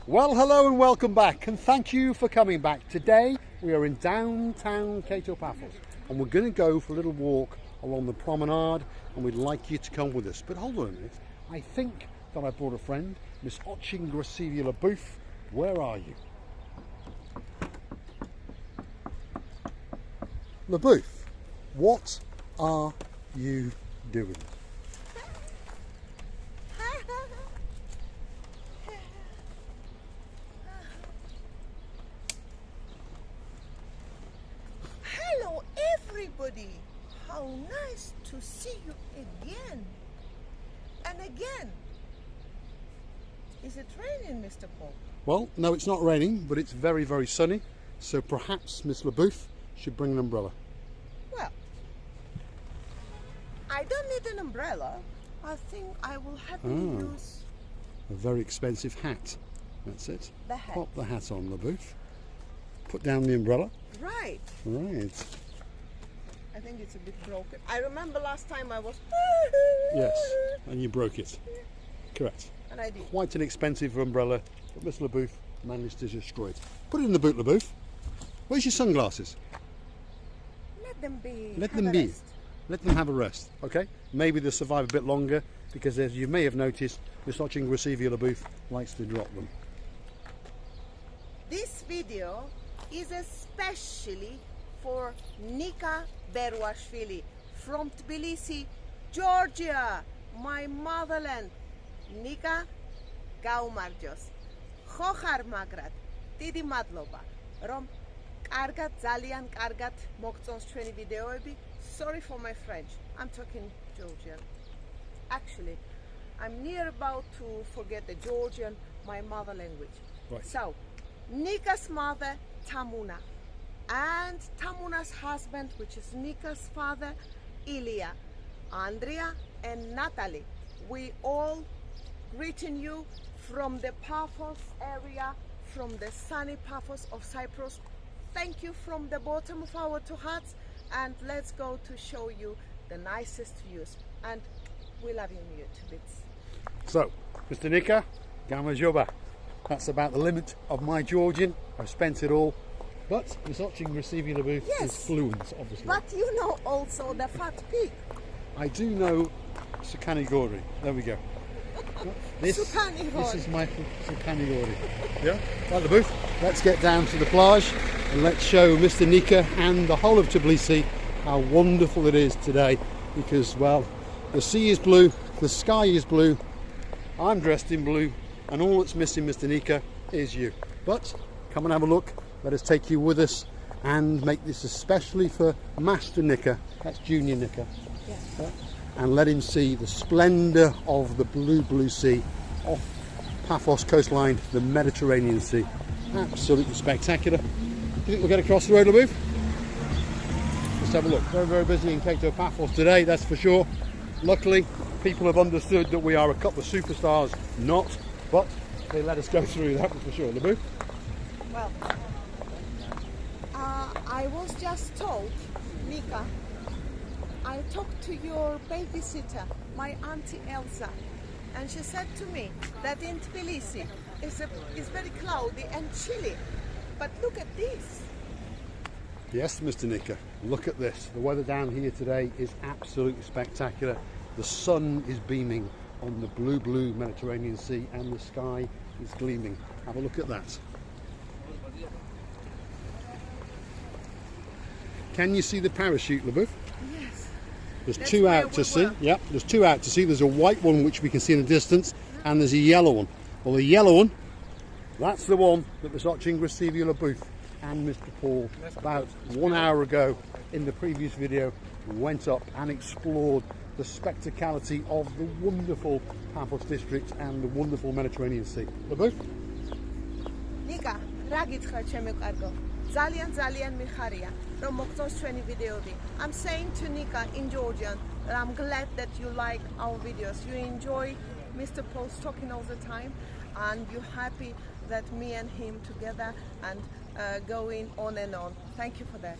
Well, hello and welcome back, and thank you for coming back. Today we are in downtown Paphos, and we're going to go for a little walk along the promenade, and we'd like you to come with us. But hold on a minute, I think that I brought a friend, Miss Ochin Gracevia LaBouffe. Where are you? LaBouffe, what are you doing? Hello everybody! How nice to see you again and again. Is it raining, Mr. Paul? Well, no, it's not raining, but it's very, very sunny. So perhaps Miss LaBouffe should bring an umbrella. Well, I don't need an umbrella. I think I will happily use a very expensive hat. That's it. the hat. Pop the hat on, LaBouffe. Put down the umbrella. Right. Right. I think it's a bit broken. I remember last time I was... Yes, and you broke it. Correct. And I did. Quite an expensive umbrella, but Miss LaBouffe managed to destroy it. Put it in the boot, LaBouffe. Where's your sunglasses? Let them be. Let Have them a be. rest. Let them have a rest, okay? Maybe they'll survive a bit longer, because as you may have noticed, Miss Ochin Gracevia LaBouffe likes to drop them. This video is especially for Nika from Tbilisi, Georgia, my motherland. Nika, გაუმარჯოს. ხო ხარ მაგრად. დიდი მადლობა, რომ კარგად, ძალიან კარგად მოგწონს ჩვენი ვიდეოები. Sorry for my French. I'm talking Georgian. Actually, I'm near about to forget the Georgian, my mother language. Right. So, Nika's mother, Tamuna, and Tamuna's husband, which is Nika's father, Ilya, Andrea, and Natalie. We all greeting you from the Paphos area, from the sunny Paphos of Cyprus. Thank you from the bottom of our two hearts, and let's go to show you the nicest views. And we love you to bits. So, Mr. Nika, Gamajoba. That's about the limit of my Georgian. I've spent it all. But Miss Ochin Gracevia LaBouffe is fluent, obviously. But you know also the fat pig. I do know Sukani Gori. There we go. This is my Sukani Gori. Yeah? Right, LaBouffe, let's get down to the plage and let's show Mr. Nika and the whole of Tbilisi how wonderful it is today, because, well, the sea is blue, the sky is blue, I'm dressed in blue, and all that's missing, Mr. Nika, is you. But come and have a look. Let us take you with us and make this especially for Master Nika, that's Junior Nika. Yes. And let him see the splendour of the blue sea off Paphos coastline, the Mediterranean Sea. Absolutely spectacular. Do you think we'll get across the road, LaBouffe? Let's have a look. Very, very busy in Paphos today, that's for sure. Luckily, people have understood that we are a couple of superstars, not, but they let us go through, that was for sure. LaBouffe? Well, I was just told, Nika, I talked to your babysitter, my auntie Elsa, and she said to me that in Tbilisi it's very cloudy and chilly. But look at this. Yes, Mr. Nika, look at this. The weather down here today is absolutely spectacular. The sun is beaming on the blue Mediterranean Sea, and the sky is gleaming. Have a look at that. Can you see the parachute, LaBouffe? Yes. There's That's two where out we to see. were. Yep, there's two out to see. There's a white one which we can see in the distance, and there's a yellow one. Well, the yellow one, that's the one that Miss Ochin Gracevia LaBouffe and Mr. Paul, about 1 hour ago in the previous video, went up and explored the spectacality of the wonderful Paphos district and the wonderful Mediterranean Sea. LaBouffe? Nika, რა გითხრა ჩემო კარგო? ძალიან მიხარია რომ მოგწონს ჩვენი ვიდეოები. I'm saying to Nika in Georgian that I'm glad that you like our videos. You enjoy Mr. Paul's talking all the time, and you're happy that me and him together and going on and on. Thank you for that.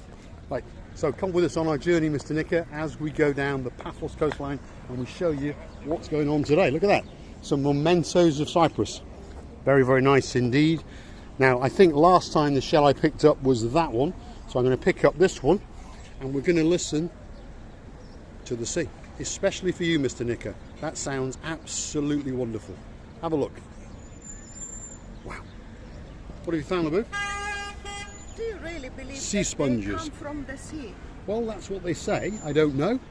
Right, so come with us on our journey, Mr. Nika, as we go down the Paphos coastline and we show you what's going on today. Look at that, some mementos of Cyprus. Very, very nice indeed. Now, I think last time the shell I picked up was that one, so I'm going to pick up this one, and we're going to listen to the sea, especially for you, Mr. Nika. That sounds absolutely wonderful. Have a look. Wow. What have you found, LaBeouf? Do you really believe Sea that sponges. they come from the sea? Well, that's what they say. I don't know.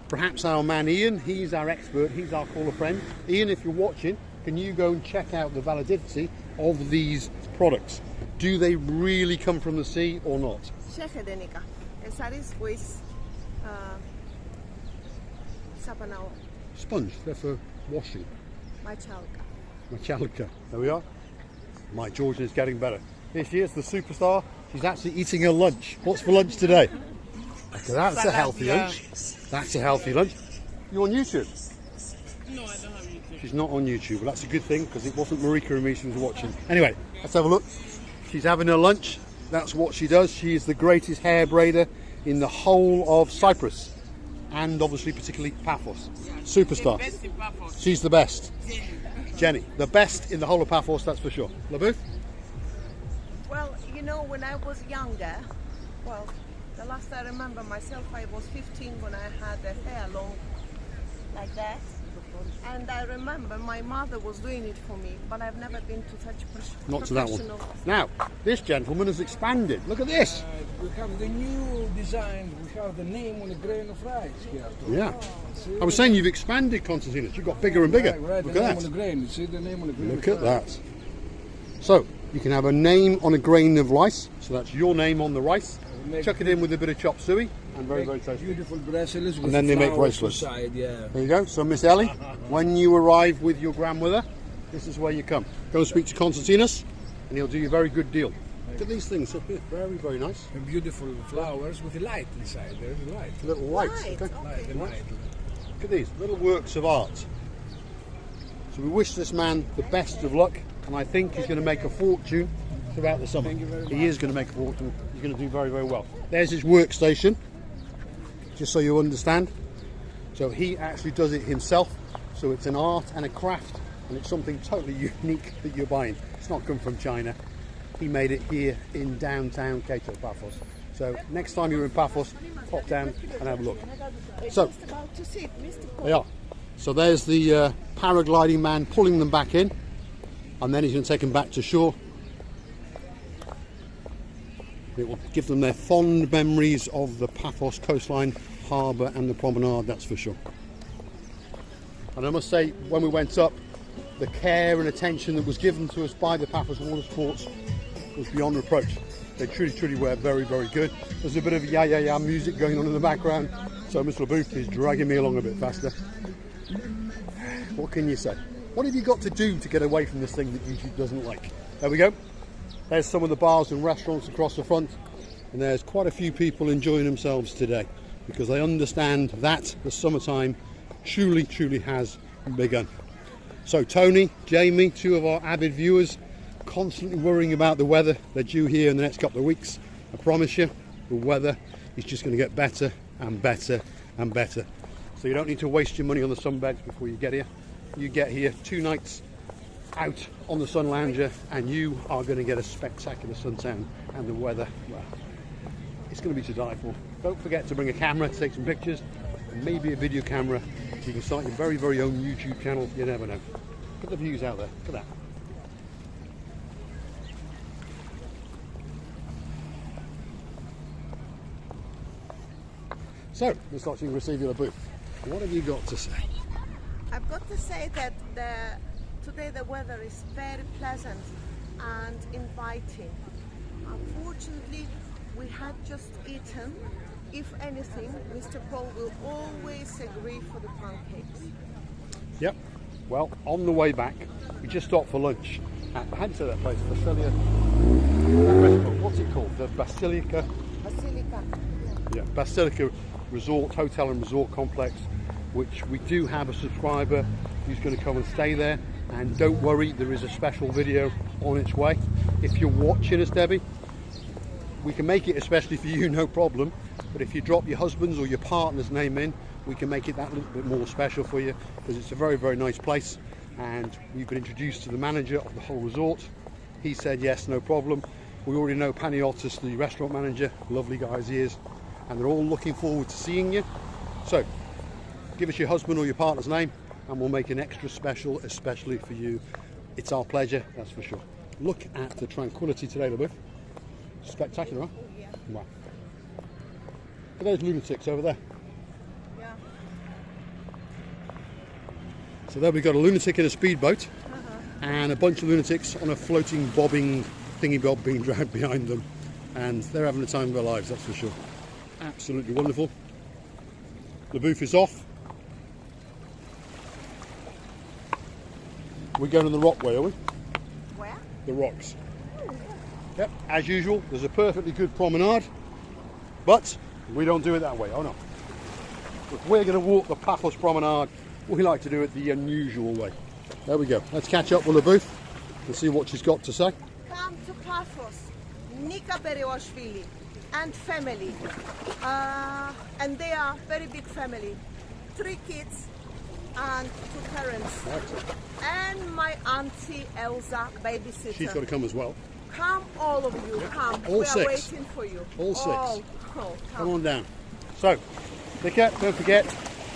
Perhaps our man Ian, he's our expert, he's our caller friend. Ian, if you're watching, can you go and check out the validity of these products? Do they really come from the sea or not? Check Nika. Esaris with sapanao Sponge, they're for washing. machalka. Machalka. There we are. My Georgian is getting better. Here she is, the superstar. She's actually eating her lunch. What's for lunch today? That's a healthy lunch. That's a healthy lunch. You on YouTube? No, I don't have YouTube. She's not on YouTube, but that's a good thing because it wasn't Marika and me she was watching. Anyway, let's have a look. She's having her lunch. That's what she does. She is the greatest hair braider in the whole of Cyprus, and obviously particularly Paphos. Superstar. The best in Paphos. She's the best. Jenny, the best in the whole of Paphos, that's for sure. LaBeouf? Well, you know, when I was younger, well, the last I remember myself, I was 15 when I had the hair long like that. And I remember my mother was doing it for me, but I've never been to such Not to that one. professional. Now, this gentleman has expanded. Look at this. We have the new design, we have the name on the grain of rice here. Yeah. I was saying you've expanded, Constantinos. You've got bigger and bigger. Right, Look the name at on the that. grain. You see the name on the grain Look of at rice. that. So, you can have a name on a grain of rice. So that's your name on the rice. Chuck it in with a bit of chop suey, and very, very tasty. Beautiful bracelets with And then they make flowers bracelets. inside, yeah. There you go. So, Miss Ellie, when you arrive with your grandmother, this is where you come. Go and speak to Constantinos, and he'll do you a very good deal. Look at these things up here. Very, very nice. And beautiful flowers with a light inside. There's a light. Little lights. Right, Okay. Light, the light. Look at these little works of art. So we wish this man the best of luck, and I think he's going to make a fortune throughout the summer. Thank you very much. He is going to make a fortune. He's going to do very, very well. There's his workstation, just so you understand. So he actually does it himself. So it's an art and a craft, and it's something totally unique that you're buying. It's not come from China. He made it here in downtown Kato, Paphos. So next time you're in Paphos, pop down and have a look. So Just about to sit, Mr. Paul. they are. So there's the paragliding man pulling them back in, and then he's going to take them back to shore. It will give them their fond memories of the Paphos coastline, harbour and the promenade, that's for sure. And I must say, when we went up, the care and attention that was given to us by the Paphos Water Sports was beyond reproach. They truly, truly were very, very good. There's a bit of ya music going on in the background, so Mr. LaBeouf is dragging me along a bit faster. What can you say? What have you got to do to get away from this thing that YouTube doesn't like? There we go. There's some of the bars and restaurants across the front, and there's quite a few people enjoying themselves today because they understand that the summertime truly, truly has begun. So Tony, Jamie, two of our avid viewers, constantly worrying about the weather. They're due here in the next couple of weeks. I promise you, the weather is just going to get better and better and better. So you don't need to waste your money on the sunbeds before you get here. You get here 2 nights out on the sun lounger and you are going to get a spectacular suntan, and the weather, well, it's going to be to die for. Don't forget to bring a camera to take some pictures, and maybe a video camera so you can start your very, very own YouTube channel. You never know. Look at the views out there. Look at that. So, let's start to receive your booth. What have you got to say? I've got to say that today the weather is very pleasant and inviting. Unfortunately, we had just eaten. If anything, Mr. Paul will always agree for the pancakes. Yep. Well, on the way back, we just stopped for lunch at, how do you say that place? Basilica. That restaurant, what's it called? The Basilica. Basilica. Yeah, Basilica Resort, Hotel and Resort Complex, which we do have a subscriber who's going to come and stay there. And don't worry, there is a special video on its way. If you're watching us, Debbie, we can make it especially for you, no problem. But if you drop your husband's or your partner's name in, we can make it that little bit more special for you, because it's a very, very nice place. and we've been introduced to the manager of the whole resort. He said yes, no problem. We already know Paniotis, the restaurant manager, lovely guy as he is, and they're all looking forward to seeing you. So give us your husband or your partner's name and we'll make an extra special especially for you. It's our pleasure, that's for sure. Look at the tranquility today, LaBeouf. Spectacular, huh? Yeah. Wow. Look at those lunatics over there. Yeah. So there we've got a lunatic in a speedboat and a bunch of lunatics on a floating bobbing thingy bob being dragged behind them, and they're having the time of their lives, that's for sure. Absolutely wonderful. The booth is off. We're going on the Rockway, are we? Where? The rocks. Yep, as usual, there's a perfectly good promenade, but we don't do it that way. Oh no. If we're going to walk the Paphos Promenade, we like to do it the unusual way. There we go. Let's catch up with the booth and see what she's got to say. Come to Paphos, Nika Berewashvili and family. And they are very big family. 3 kids and 2 parents. Excellent. And my auntie Elsa, babysitter. She's got to come as well. Come, all of you, come. All we 6. are waiting for you. All 6. Come. Come on down. So, Nika, don't forget,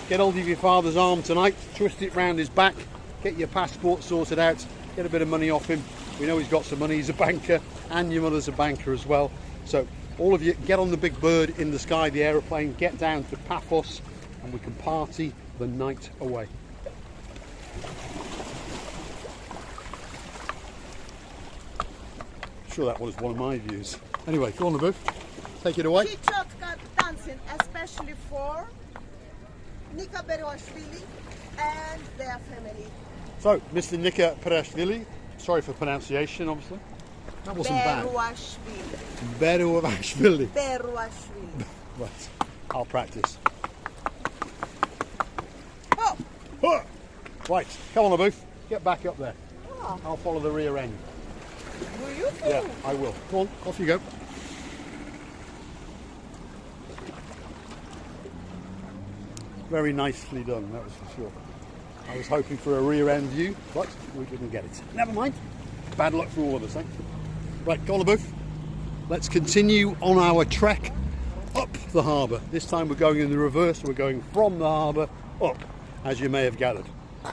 get hold of your father's arm tonight, twist it round his back, get your passport sorted out, get a bit of money off him. We know he's got some money, he's a banker, and your mother's a banker as well. So, all of you, get on the big bird in the sky, the aeroplane, get down to Paphos, and we can party the night away. Sure, that was one of my views. Anyway, go on the booth, take it away. Chichotka dancing, especially for Nika Berewashvili and their family. So, Mr. Nika Berewashvili, sorry for pronunciation, obviously. That wasn't bad. Berewashvili. Berewashvili. Berewashvili. Right, I'll practice. Oh! Huh. Right, come on the booth, get back up there. Oh. I'll follow the rear end. Will you do? Yeah, I will. Go on, off you go. Very nicely done, that was for sure. I was hoping for a rear end view, but we didn't get it. Never mind. Bad luck for all of us, eh? Right, go on the booth. Let's continue on our trek up the harbour. This time we're going in the reverse. We're going from the harbour up, as you may have gathered.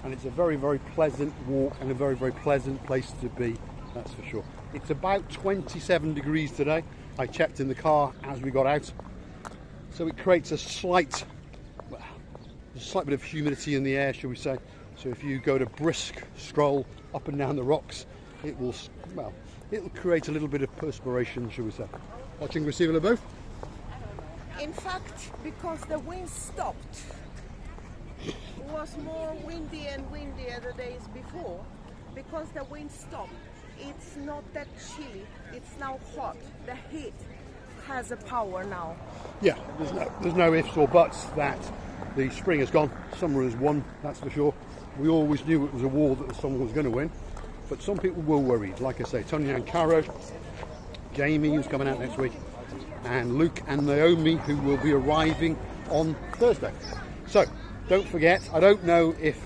And it's a very, very pleasant walk and a very, very pleasant place to be, that's for sure. It's about 27 degrees today. I checked in the car as we got out. So it creates a slight bit of humidity in the air, shall we say. So if you go to brisk stroll up and down the rocks, it will, well, it'll create a little bit of perspiration, shall we say. Watching Receiver LaBeouf? In fact, because the wind stopped, it was more windy and windier the days before. Because the wind stopped, it's not that chilly, it's now hot. The heat has a power now. Yeah, there's no ifs or buts that the spring has gone, summer has won, that's for sure. We always knew it was a war that someone was going to win, but some people were worried. Like I say, Tony and Caro, Jamie, who's coming out next week, and Luke and Naomi, who will be arriving on Thursday. So, don't forget, I don't know if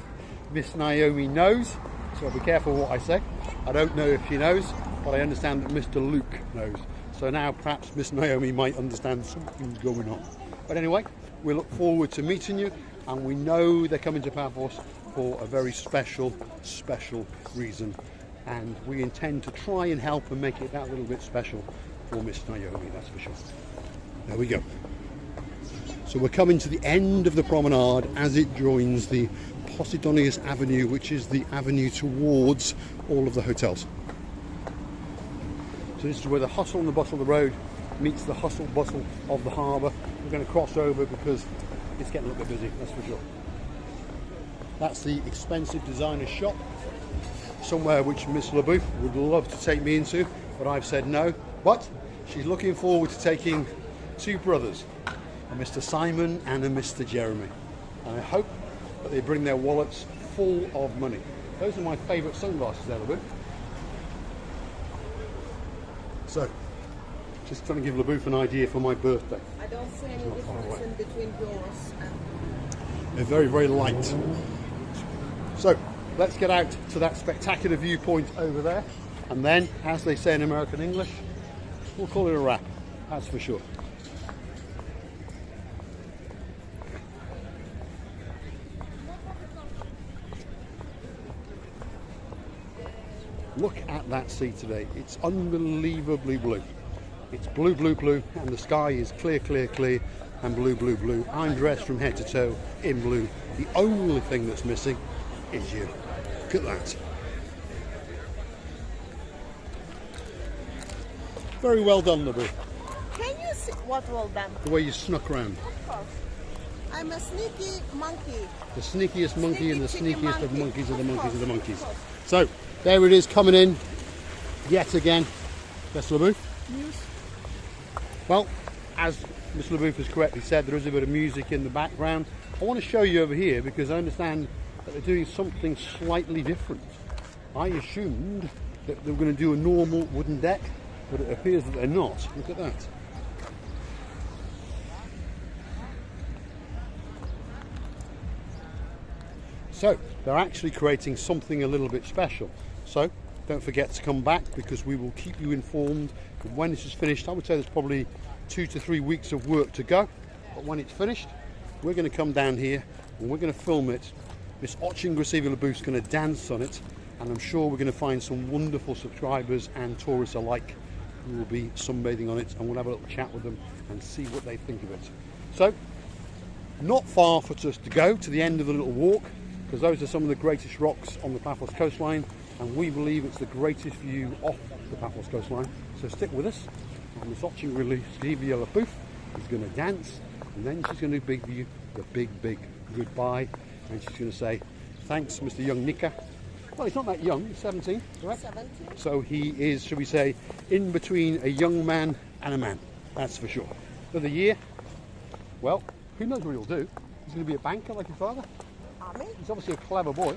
Miss Naomi knows, so I'll be careful what I say. I don't know if she knows, but I understand that Mr. Luke knows. So now perhaps Miss Naomi might understand something's going on. But anyway, we look forward to meeting you, and we know they're coming to Paphos for a very special reason, and we intend to try and help and make it that little bit special for Miss Naomi, that's for sure. There we go. So we're coming to the end of the promenade as it joins the Posidonius Avenue, which is the avenue towards all of the hotels. So this is where the hustle and the bustle of the road meets the hustle bustle of the harbour. We're going to cross over because it's getting a little bit busy, that's for sure. That's the expensive designer shop, somewhere which Miss LaBeouf would love to take me into, but I've said no. But she's looking forward to taking 2 brothers, a Mr. Simon and a Mr. Jeremy. And I hope that they bring their wallets full of money. Those are my favourite sunglasses there, LaBeouf. So, just trying to give LaBeouf an idea for my birthday. I don't see any difference in between yours and... They're very, very light. So, let's get out to that spectacular viewpoint over there, and then, as they say in American English, we'll call it a wrap, that's for sure. Look at that sea today. It's unbelievably blue. It's blue, blue, blue, and the sky is clear, clear, clear, and blue, blue, blue. I'm dressed from head to toe in blue. The only thing that's missing is you. Look at that. Very well done, Nabu. Can you see what well done? The way you snuck round. Of course. I'm a sneaky monkey. The sneakiest monkey and the Sneaky, cheeky sneakiest of monkey. monkeys of the Of monkeys of the course, monkeys. of course. So, there it is coming in yet again. Yes, Labouf? News. Well, as Mr. Labouf has correctly said, there is a bit of music in the background. I want to show you over here because I understand that they're doing something slightly different. I assumed that they were going to do a normal wooden deck, but it appears that they're not. Look at that. So, they're actually creating something a little bit special. So, don't forget to come back because we will keep you informed. And when this is finished, I would say there's probably 2 to 3 weeks of work to go. But when it's finished, we're going to come down here and we're going to film it. Miss Ochingwesivi Labouf's going to dance on it. And I'm sure we're going to find some wonderful subscribers and tourists alike who will be sunbathing on it. And we'll have a little chat with them and see what they think of it. So, not far for us to go to the end of the little walk, because those are some of the greatest rocks on the Paphos coastline, and we believe it's the greatest view off the Paphos coastline. So stick with us, and Miss Ochingwesivi Labouf is going to dance, and then she's going to give you the big, big goodbye, and she's going to say, thanks, Mr. Young Nika. Well, he's not that young, he's 17, correct? 17. So he is, shall we say, in between a young man and a man, that's for sure. For the year, well, who knows what he'll do? He's going to be a banker like his father. Army? He's obviously a clever boy.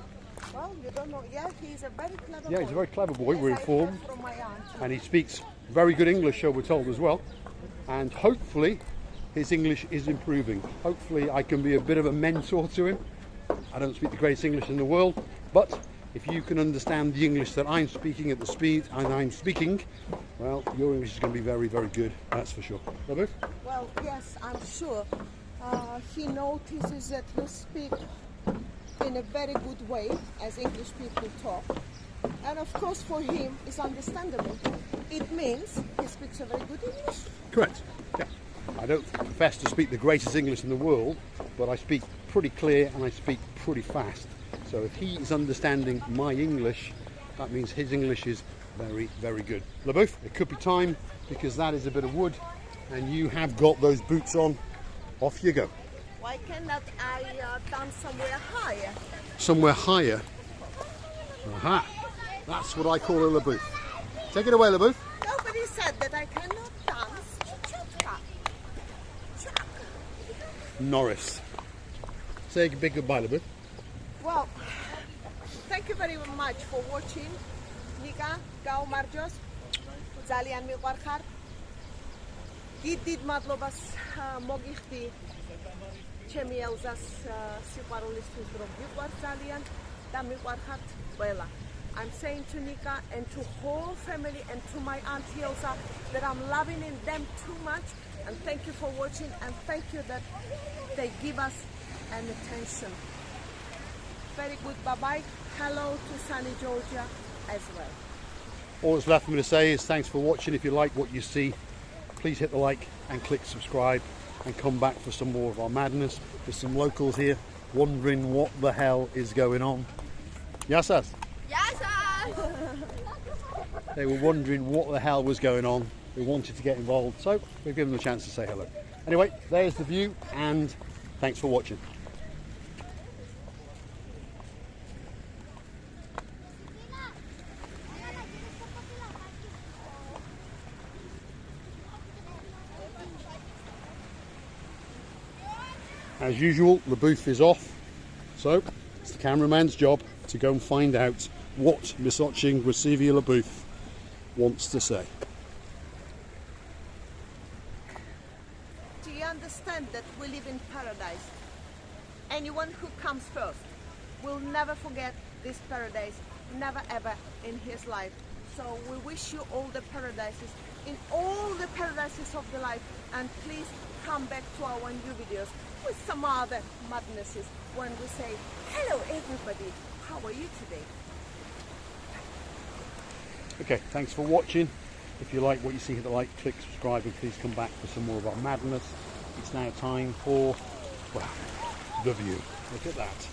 Well, you don't know. Yeah, he's a very clever boy. Yeah, he's a very clever boy, Yes, we're I heard informed. from my aunt. And he speaks very good English, so we're told as well. And hopefully his English is improving. Hopefully I can be a bit of a mentor to him. I don't speak the greatest English in the world, but if you can understand the English that I'm speaking at the speed and I'm speaking, well, your English is going to be very, very good, that's for sure. Labouf? Well, yes, I'm sure. He notices that you speak in a very good way, as English people talk. And of course, for him, it's understandable. It means he speaks a very good English. Correct. Yeah. I don't profess to speak the greatest English in the world, but I speak pretty clear and I speak pretty fast. So if he is understanding my English, that means his English is very, very good. Labouf, it could be time because that is a bit of wood and you have got those boots on. Off you go. Why cannot I dance somewhere higher? Somewhere higher. Aha. That's what I call a Labouf. Take it away, Labouf. Nobody said that I cannot dance. Chuchka. Chuck. Norris. Say a big goodbye, Labouf. Well, thank you very much for watching. Nika, Gao Marjos, Zalian Miqarkhar. Gidid madlobas mogixti ჩემი ელზას სიყვარულისთვის რომ ვიყვართ ძალიან და მიყვარხართ ყველა. I'm saying to Nika and to whole family and to my auntie Elsa that I'm loving them too much, and thank you for watching and thank you that they give us an attention. Very good, bye-bye. Hello to sunny Georgia as well. All that's left for me to say is thanks for watching. If you like what you see, please hit the like and click subscribe and come back for some more of our madness. There's some locals here wondering what the hell is going on. Yassas? Yassas! They were wondering what the hell was going on. They wanted to get involved, so we've given them a chance to say hello. Anyway, there's the view and thanks for watching. As usual, the booth is off, so it's the cameraman's job to go and find out what Miss Ochingwesivi Labouf wants to say. Do you understand that we live in paradise? Anyone who comes first will never forget this paradise, never ever in his life. So we wish you all the paradises, in all the paradises of the life, and please come back to our new videos with some other madnesses when we say, hello everybody, how are you today? Okay, thanks for watching. If you like what you see, hit the like, click subscribe, and please come back for some more of our madness. It's now time for, well, the view. Look at that.